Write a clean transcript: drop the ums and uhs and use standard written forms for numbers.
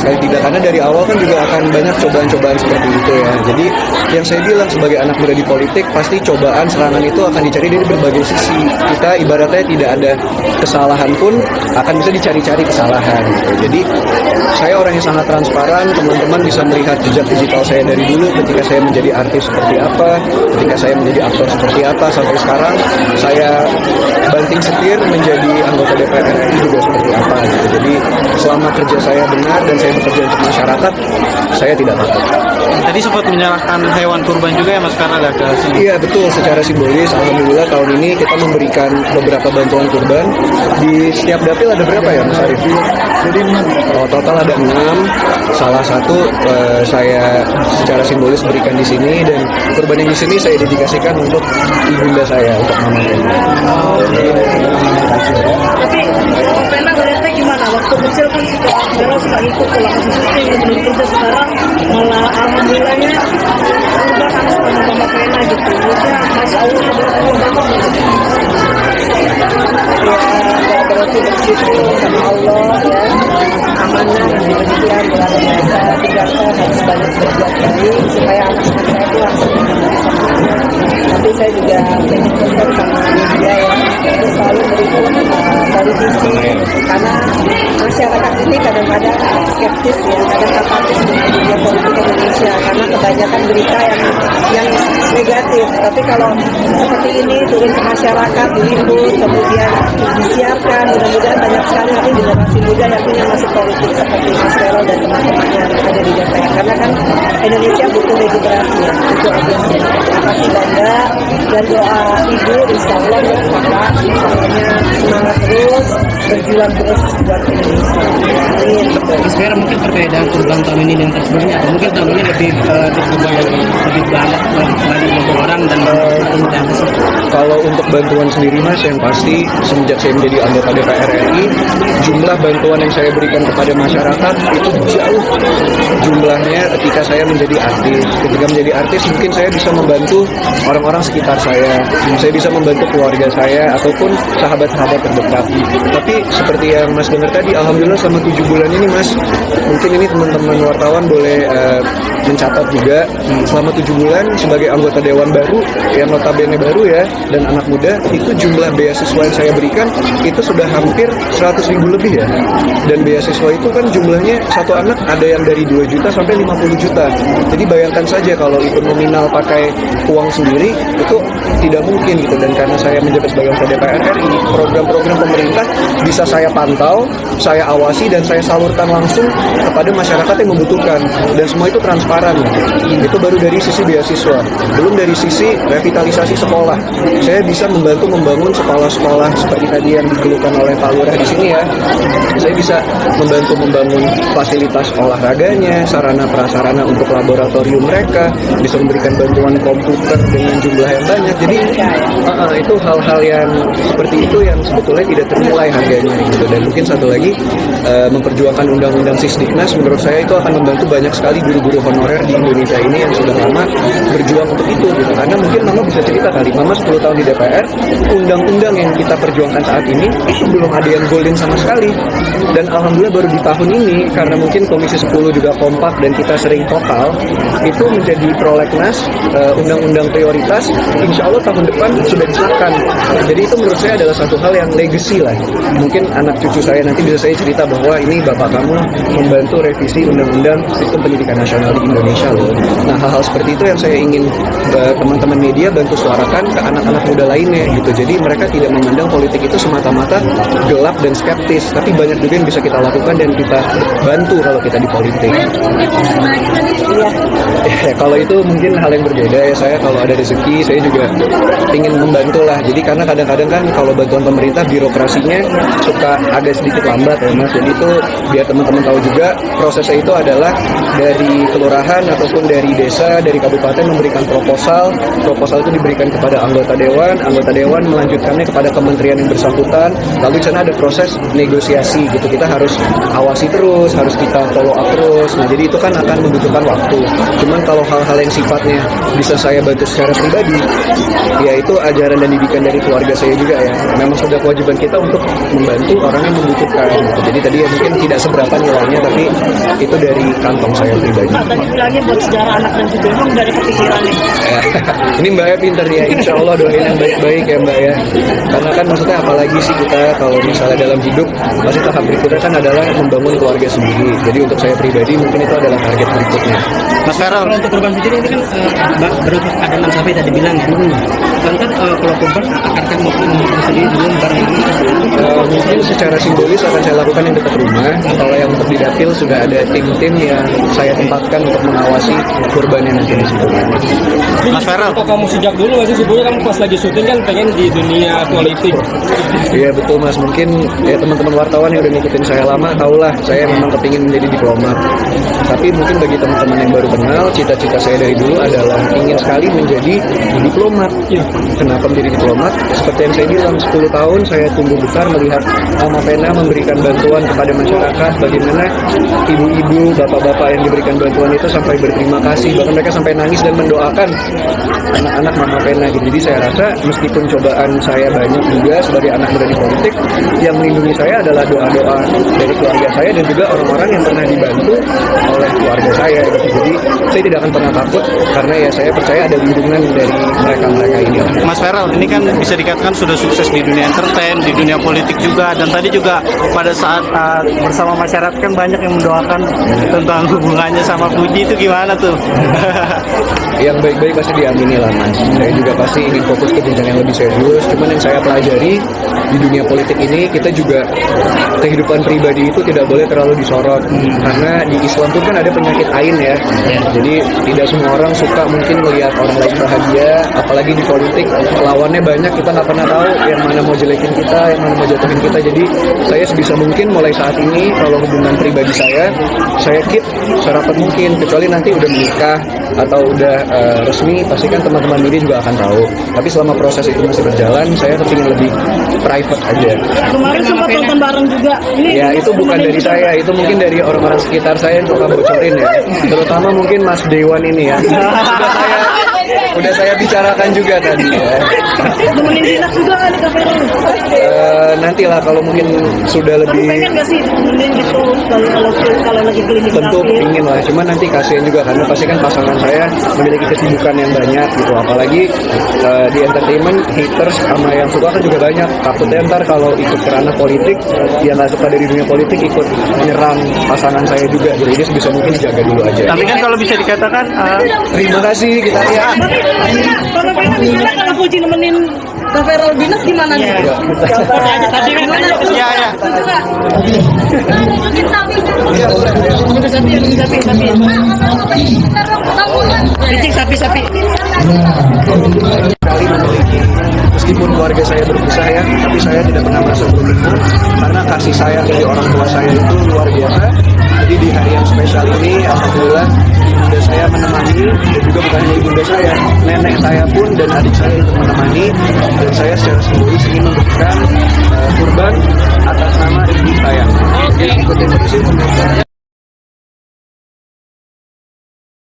sekali tidak, karena dari awal kan juga akan banyak cobaan-cobaan seperti itu ya. Jadi yang saya bilang sebagai anak muda di politik, pasti cobaan serangan itu akan dicari dari berbagai sisi. Kita ibaratnya tidak ada kesalahan pun akan bisa dicari-cari kesalahan gitu. Jadi saya orang yang sangat transparan, teman-teman bisa melihat jejak digital saya dari dulu ketika saya menjadi artis seperti apa, ketika saya menjadi aktor seperti apa, sampai sekarang saya banting setir menjadi anggota DPR RI juga seperti apa gitu. Jadi selama kerja saya benar dan saya bekerja untuk masyarakat, saya tidak takut. Tadi sempat menyerahkan hewan kurban juga ya Mas, karena ada ke sini. Iya betul, secara simbolis alhamdulillah tahun ini kita memberikan beberapa bantuan kurban. Di setiap dapil ada berapa ya Mas Arif? Jadi total ada 6. Salah satu saya secara simbolis berikan di sini, dan kurban yang di sini saya dedikasikan untuk ibunda saya, untuk mama saya. Tapi Vena melihatnya gimana? Waktu kecil kan suka ikut ke lokasi syuting, belum kerja, sekarang malah alhamdulillahnya udah kan sama mama Vena gitu. Maksudnya Masya Allah ya, berarti bersyukur sama Allah ya, amanah dan demikian luar biasa. Tinggal saya harus banyak berbuat baik supaya anak-anak saya itu langsung bisa punya. Tapi saya juga pengen kontak sama media ya, untuk selalu berikan dari sisi, karena masyarakat ini kadang-kadang skeptis ya, kadang apatis dengan dunia politik Indonesia karena kebanyakan berita yang negatif. Tapi kalau seperti ini turun ke masyarakat, diliput, kemudian disiarkan, mudah-mudahan banyak sekali nanti generasi muda yang punya masuk politik seperti Mas Vero dan teman-teman yang ada di DPR. Karena kan Indonesia butuh regenerasi ya, itu aja sih. Terima kasih bangga, dan doa ibu insya Allah ya Bapak semuanya semangat terus, berjuang terus buat Indonesia. Amin. Sebenarnya mungkin perbedaan kurban tahun ini dengan sebelumnya, atau mungkin tahun ini lebih kurban yang lebih banyak dari orang dan Kalau untuk bantuan sendiri Mas, yang pasti semenjak saya menjadi anggota DPR RI, jumlah bantuan yang saya berikan kepada masyarakat itu jauh jumlahnya ketika saya menjadi artis. Ketika menjadi artis mungkin saya bisa membantu orang-orang sekitar saya bisa membantu keluarga saya ataupun sahabat-sahabat terdekat. Tapi seperti yang Mas dengar tadi, alhamdulillah selama 7 bulan ini Mas, mungkin ini teman-teman wartawan boleh mencatat juga, selama 7 bulan sebagai anggota dewan baru yang notabene baru ya, dan anak muda, itu jumlah beasiswa yang saya berikan itu sudah hampir 100.000 lebih ya. Dan beasiswa itu kan jumlahnya satu anak ada yang dari 2 juta sampai 50 juta. Jadi bayangkan saja kalau itu nominal pakai uang sendiri, itu tidak mungkin gitu. Dan karena saya menjabat sebagai anggota DPR RI, program-program pemerintah bisa saya pantau, saya awasi, dan saya salurkan langsung kepada masyarakat yang membutuhkan. Dan semua itu transparan. Itu baru dari sisi beasiswa, belum dari sisi revitalisasi sekolah. Saya bisa membantu membangun sekolah-sekolah seperti tadi yang dikeluhkan oleh Pak Lurah di sini ya. Saya bisa membantu membangun fasilitas olahraganya, sarana prasarana untuk laboratorium mereka, bisa memberikan bantuan komputer dengan jumlah yang banyak. Jadi itu hal-hal yang seperti itu yang sebetulnya tidak ternilai harganya gitu. Dan mungkin satu lagi, memperjuangkan undang-undang Sisdiknas, menurut saya itu akan membantu banyak sekali guru-guru honorer di Indonesia ini yang sudah lama berjuang untuk itu gitu. Karena mungkin Mama bisa cerita kali, Mama 10 tahun di DPR, undang-undang yang kita perjuangkan saat ini itu belum ada yang golden sama sekali. Dan alhamdulillah baru di tahun ini, karena mungkin Komisi 10 juga kompak dan kita sering vokal, itu menjadi prolegnas, undang-undang prioritas, insya Allah tahun depan sudah disahkan. Jadi itu menurut saya adalah satu hal yang legacy lah. Mungkin anak cucu saya nanti bisa saya cerita bahwa ini bapak kamu membantu revisi undang-undang sistem pendidikan nasional di Indonesia loh. Nah, hal-hal seperti itu yang saya ingin teman-teman media bantu suarakan ke anak-anak muda lainnya gitu. Jadi mereka tidak memandang politik itu semata-mata gelap dan skeptis, tapi banyak juga yang bisa kita lakukan dan kita bantu kalau kita di politik. Ya, kalau itu mungkin hal yang berbeda ya. Saya kalau ada rezeki saya juga ingin membantu lah. Jadi karena kadang-kadang kan kalau bantuan pemerintah birokrasinya suka agak sedikit lambat ya Mas. Jadi itu biar teman-teman tahu juga, prosesnya itu adalah dari kelurahan ataupun dari desa, dari kabupaten memberikan proposal itu diberikan kepada anggota dewan melanjutkannya kepada kementerian yang bersangkutan, lalu di sana ada proses negosiasi gitu. Kita harus awasi terus, harus kita follow up terus. Nah, jadi itu kan akan membutuhkan waktu. Cuman kalau hal-hal yang sifatnya bisa saya bantu secara pribadi, yaitu ajaran dan didikan dari keluarga saya juga ya. Memang sudah kewajiban kita untuk membantu orang yang membutuhkan. Jadi tadi ya mungkin tidak seberapa nilainya, tapi itu dari kantong saya pribadi. Pak, tadi bilangnya buat sejarah anak dan cucu, emang udah ada kepikiran nih? Ini Mbak ya pinter ya, insya Allah doain yang baik-baik ya Mbak ya. Karena kan maksudnya apalagi sih kita kalau misalnya dalam hidup, pasti tahap berikutnya kan adalah membangun keluarga sendiri. Jadi untuk saya pribadi mungkin itu adalah target berikutnya. Mas Feral, Kalau untuk kurban fitri ini kan baru ada 6 sapi tadi bilang ya. Lantas kalau kurban akan mungkin sendiri dulu barang ini. Mungkin secara simbolis akan saya lakukan yang dekat rumah. Kalau yang untuk di dapil sudah ada tim-tim yang saya tempatkan untuk mengawasi kurbannya nanti di situ. Mas Feral, Kok kamu sejak dulu nggak sih sebelumnya kamu pas lagi syuting kan pengen di dunia politik? Iya betul Mas, mungkin ya teman-teman wartawan yang udah ngikutin saya lama tahulah saya memang kepingin menjadi diplomat. Tapi mungkin bagi teman-teman yang baru kenal, cita-cita saya dari dulu adalah ingin sekali menjadi diplomat. Kenapa menjadi diplomat? Seperti yang saya bilang, 10 tahun saya tumbuh besar melihat Mama Vena memberikan bantuan kepada masyarakat, bagaimana ibu-ibu, bapak-bapak yang diberikan bantuan itu sampai berterima kasih, bahkan mereka sampai nangis dan mendoakan anak-anak Mama Vena gitu. Jadi saya rasa meskipun cobaan saya banyak juga sebagai anak muda di politik, yang melindungi saya adalah doa-doa dari keluarga saya dan juga orang-orang yang pernah dibantu oleh keluarga saya gitu. Jadi saya tidak akan pernah takut karena ya saya percaya ada lindungan dari mereka-mereka ini. Mas Feral, ini kan bisa dikatakan sudah sukses di dunia entertain, di dunia politik juga, dan tadi juga pada saat bersama masyarakat kan banyak yang mendoakan tentang hubungannya sama Puji, itu gimana tuh? Yang baik-baik pasti diamini lah Mas. Saya juga pasti ingin fokus ke jenjang yang lebih serius. Cuman yang saya pelajari di dunia politik ini, kita juga kehidupan pribadi itu tidak boleh terlalu disorot. Karena di Islam pun kan ada penyakit ain ya. Jadi tidak semua orang suka mungkin melihat orang lain bahagia. Apalagi di politik lawannya banyak, kita nggak pernah tahu yang mana mau jelekin kita, yang mana mau jatuhin kita. Jadi saya sebisa mungkin mulai saat ini kalau hubungan pribadi saya keep serapat mungkin. Kecuali nanti udah menikah atau udah resmi, pasti kan teman-teman media juga akan tahu. Tapi selama proses itu masih berjalan, saya kepingin lebih private aja. Kemarin sempat nonton bareng juga. Ini Ya itu bukan dari saya, itu mungkin dari orang-orang sekitar saya yang suka bocorin ya. Terutama mungkin Mas Dewan ini ya. Udah saya bicarakan juga tadi ya. nemenin dinas juga kan di kafe ini. Nantilah kalau mungkin sudah Kamu lebih pengen gak sih nemenin gitu kalau lagi keliling tentu kafe? ingin lah, cuman nanti kasihan juga karena pasti kan pasangan saya memiliki kesibukan yang banyak gitu, apalagi di entertainment haters sama yang suka kan juga banyak. Takutnya ntar kalau ikut ke ranah politik, yang nggak suka dari dunia politik ikut menyerang pasangan saya juga, jadi sebisa mungkin dijaga dulu aja. Tapi kan kalau bisa dikatakan Terima kasih, kita lihat. Kalau pengen misalnya kalau Fuji nemenin kafe dinas gimana nih? tadi kan ya ya. Sapi. Kali memiliki, meskipun keluarga saya berpisah ya, tapi saya tidak pernah merasa beruntung karena kasih sayang dari orang tua saya itu luar biasa. Jadi di hari yang spesial ini, alhamdulillah ibunda saya menemani, dan juga bukan hanya ibunda saya, nenek saya pun dan adik saya itu menemani, dan saya secara simbolis ingin